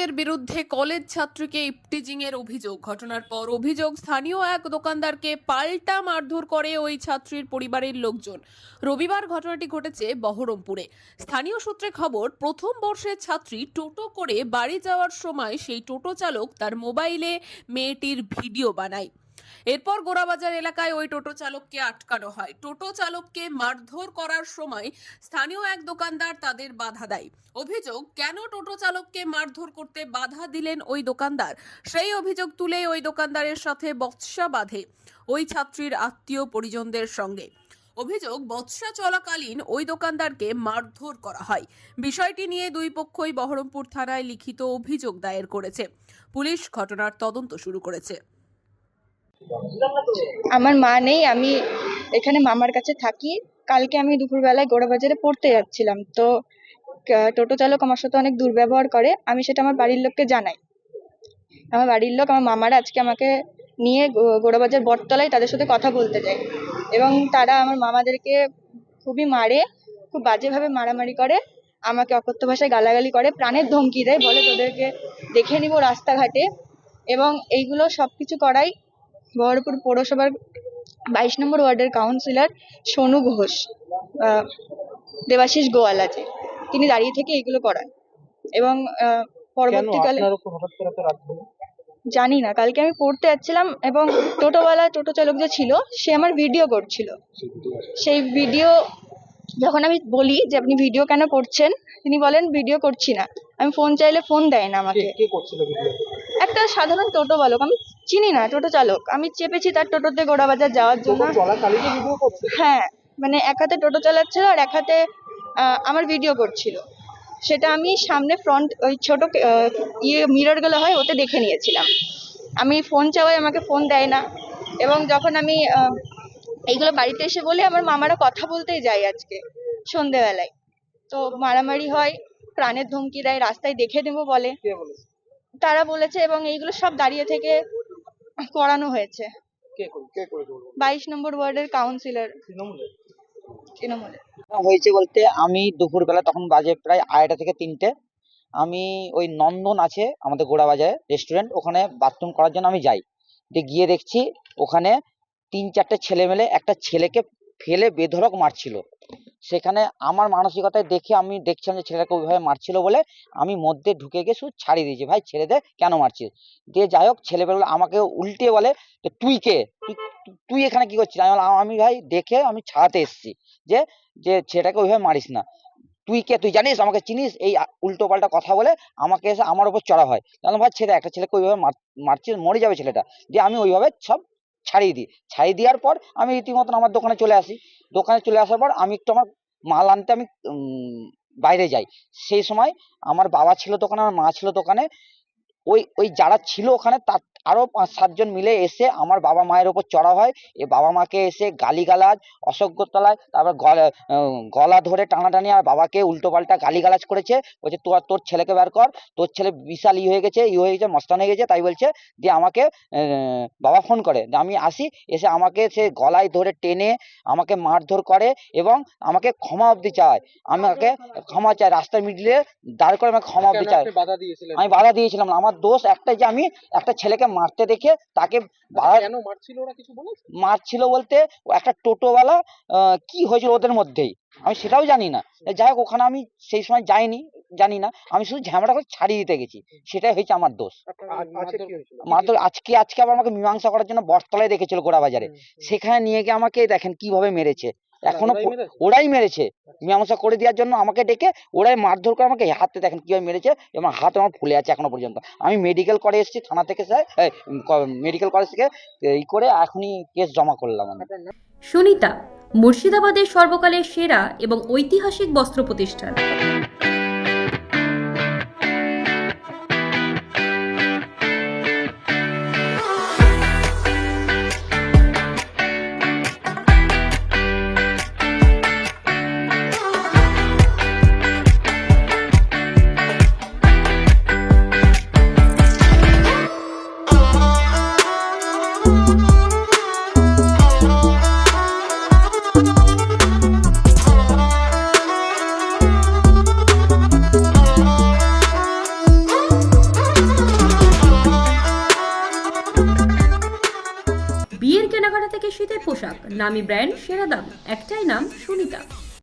চালকের বিরুদ্ধে কলেজ ছাত্রীকে ইপটিজিং এর অভিযোগ। ঘটনার পর অভিযোগ, স্থানীয় এক দোকানদারকে পাল্টা মারধর করে ওই ছাত্রীর পরিবারের লোকজন। রবিবার ঘটনাটি ঘটেছে বহরমপুরে। স্থানীয় সূত্রে খবর, প্রথম বর্ষের ছাত্রী টোটো করে বাড়ি যাওয়ার সময় সেই টোটো চালক তার মোবাইলে মেয়েটির ভিডিও বানায়। এরপর গোড়াবাজার এলাকায় ওই টোটো চালককে আটকানো হয়। টোটো চালককে মারধর করার সময় স্থানীয় এক দোকানদার তাদের বাধা দেয়। অভিযোগ, কেন টোটো চালককে মারধর করতে বাধা দিলেন ওই দোকানদার, সেই অভিযোগ তুলে ওই দোকানদারের সাথে বচসা বাঁধে ওই ছাত্রীর আত্মীয় পরিজনদের সঙ্গে। অভিযোগ, বচসা চলাকালীন ওই দোকানদারকে মারধর করা হয়। বিষয়টি নিয়ে দুই পক্ষই বহরমপুর থানায় লিখিত অভিযোগ দায়ের করেছে। পুলিশ ঘটনার তদন্ত শুরু করেছে। আমার মা নেই, আমি এখানে মামার কাছে থাকি। কালকে আমি দুপুরবেলায় গোড়াবাজারে পড়তে যাচ্ছিলাম, তো টোটো চালক আমার সাথে অনেক দুর্ব্যবহার করে। আমি সেটা আমার বাড়ির লোককে জানাই। আমার বাড়ির লোক, আমার মামারা আজকে আমাকে নিয়ে গোড়াবাজার বটতলায় তাদের সাথে কথা বলতে যায়, এবং তারা আমার মামাদেরকে খুবই মারে, খুব বাজেভাবে মারামারি করে, আমাকে অকথ্য ভাষায় গালাগালি করে, প্রাণের ধমকি দেয়, বলে তোদেরকে দেখে নিব রাস্তাঘাটে। এবং এইগুলো সবকিছু করাই বহরমপুর পৌরসভার 22 নম্বর ওয়ার্ডের কাউন্সিলর সোনু ঘোষ, দেবাশিস গোয়ালাজি, তিনি দাঁড়িয়ে থেকে এগুলো করান। এবং পরবর্তীকালে জানি না, কালকে আমি পড়তে যাচ্ছিলাম এবং টোটো চালক যে ছিল সে আমার ভিডিও করছিল। সেই ভিডিও যখন আমি বলি যে আপনি ভিডিও কেন করছেন, তিনি বলেন ভিডিও করছি না। আমি ফোন চাইলে ফোন দেয় না আমাকে। একটা সাধারণ টোটো চালক, আমি চিনি না টোটো চালক, আমি চেপেছি তার টোটোতে গোড়াবাজার যাওয়ার জন্য। হ্যাঁ, মানে এক হাতে টোটো চালাচ্ছিল আর এক হাতে আমার ভিডিও করছিল। সেটা আমি সামনে ফ্রন্ট ওই ছোট মিরর গুলো হয় ওতে দেখে নিয়েছিলাম। আমি ফোন চাওয়াই আমাকে ফোন দেয় না। এবং যখন আমি এইগুলো বাড়িতে এসে বলি, আমার মামারা কথা বলতেই যায় আজকে সন্ধেবেলায়, তো মারামারি হয়, প্রাণের ধমকি দেয়, রাস্তায় দেখে নেবো বলে, তারা বলেছে। এবং এইগুলো সব দাঁড়িয়ে থেকে করানো হয়েছে। 22 নম্বর ওয়ার্ডের কাউন্সিলর তৃণমূলে হয়েছে বলতে, আমি দুপুরবেলা তখন বাজে প্রায় 2:30 থেকে 3টে, আমি ওই নন্দন আছে আমাদের গোড়াবাজারে রেস্টুরেন্ট, ওখানে বাথরুম করার জন্য আমি যাই। গিয়ে দেখছি ওখানে 3-4টে ছেলেমেলে একটা ছেলেকে ফেলে বেধড়ক মারছিল। সেখানে আমার মানসিকতায় দেখে আমি দেখছিলাম যে ছেলেটাকে ওইভাবে মারছিল বলে আমি মধ্যে ঢুকে গিয়ে শুধু ছাড়িয়ে দিয়েছি, ভাই ছেড়ে দে, কেন মারছিস। দিয়ে যাই হোক, ছেলেবেলা আমাকে উল্টে বলে তুই কে, তুই এখানে কি করছিস। আমি ভাই দেখে আমি ছাড়াতে এসেছি যে যে ছেলেটাকে ওইভাবে মারিস না, তুই কে, তুই জানিস, আমাকে চিনিস, এই উল্টো পাল্টা কথা বলে আমাকে এসে আমার উপর চড়া হয়। জানো ভাই, ছেলে একটা ছেলেকে ওইভাবে মারছিস, মরে যাবে ছেলেটা। দিয়ে আমি ওইভাবে সব ছাড়িয়ে দিই। ছাড়িয়ে দেওয়ার পর আমি রীতিমতন আমার দোকানে চলে আসি। দোকানে চলে আসার পর আমি একটু আমার মাল আনতে আমি বাইরে যাই। সেই সময় আমার বাবা ছিল দোকানে, আমার মা ছিল দোকানে। ওই যারা ছিল ওখানে তার আরো 5-7 জন মিলে এসে আমার বাবা মায়ের উপর চড়া হয়। এ বাবা মাকে এসে গালিগালাজ, অসভ্যতলায়, তারপর গলা ধরে টানাটানি, আর বাবাকে উল্টো পাল্টা গালিগালাজ করেছে। বলছে তোর ছেলেকে বের কর, তোর ছেলে বিশাল হয়ে গেছে, মস্তান হয়ে গেছে, তাই বলছে। দিয়ে আমাকে বাবা ফোন করে, আমি আসি, এসে আমাকে সে গলায় ধরে টেনে আমাকে মারধর করে এবং আমাকে ক্ষমা অবধি চায়। আমাকে ক্ষমা চায়, রাস্তার মিডিলে দাঁড় করে আমাকে ক্ষমা অবধি চায়। আমি বাধা দিয়েছিলাম না। আমার দোষ একটাই যে আমি একটা ছেলেকে মারতে দেখে তাকে মারছিল বলতে, একটা টোটোওয়ালা কি হয়েছিল ওদের মধ্যেই, আমি সেটাও জানি না। যাই হোক, ওখানে আমি সেই সময় যাইনি, জানি না, আমি শুধু ঝামেলা করে ছাড়িয়ে দিতে গেছি, সেটাই হয়েছে আমার দোষ। মারধর আজকে আবার আমাকে মীমাংসা করার জন্য বটতলায় রেখেছিল গোড়াবাজারে, সেখানে নিয়ে গিয়ে আমাকে দেখেন কিভাবে মেরেছে। এখনো ওরাই মেরেছে, মীমাংসা করে দেওয়ার জন্য আমাকে ডেকে ওরাই মারধর করে আমাকে হাতে দেখেন কিভাবে মেরেছে, এবং হাত আমার ফুলে আছে এখনো পর্যন্ত। আমি মেডিকেল করে এসেছি থানা থেকে, মেডিকেল কলেজ থেকে এই করে এখনই কেস জমা করলাম। সুনিতা, মুর্শিদাবাদের সর্বকালের সেরা এবং ঐতিহাসিক বস্ত্র প্রতিষ্ঠান। বিয়ের কেনাকাটা থেকে শীতের পোশাক, নামি ব্র্যান্ড, সেরা দাম, একটাই নাম সুনিতা।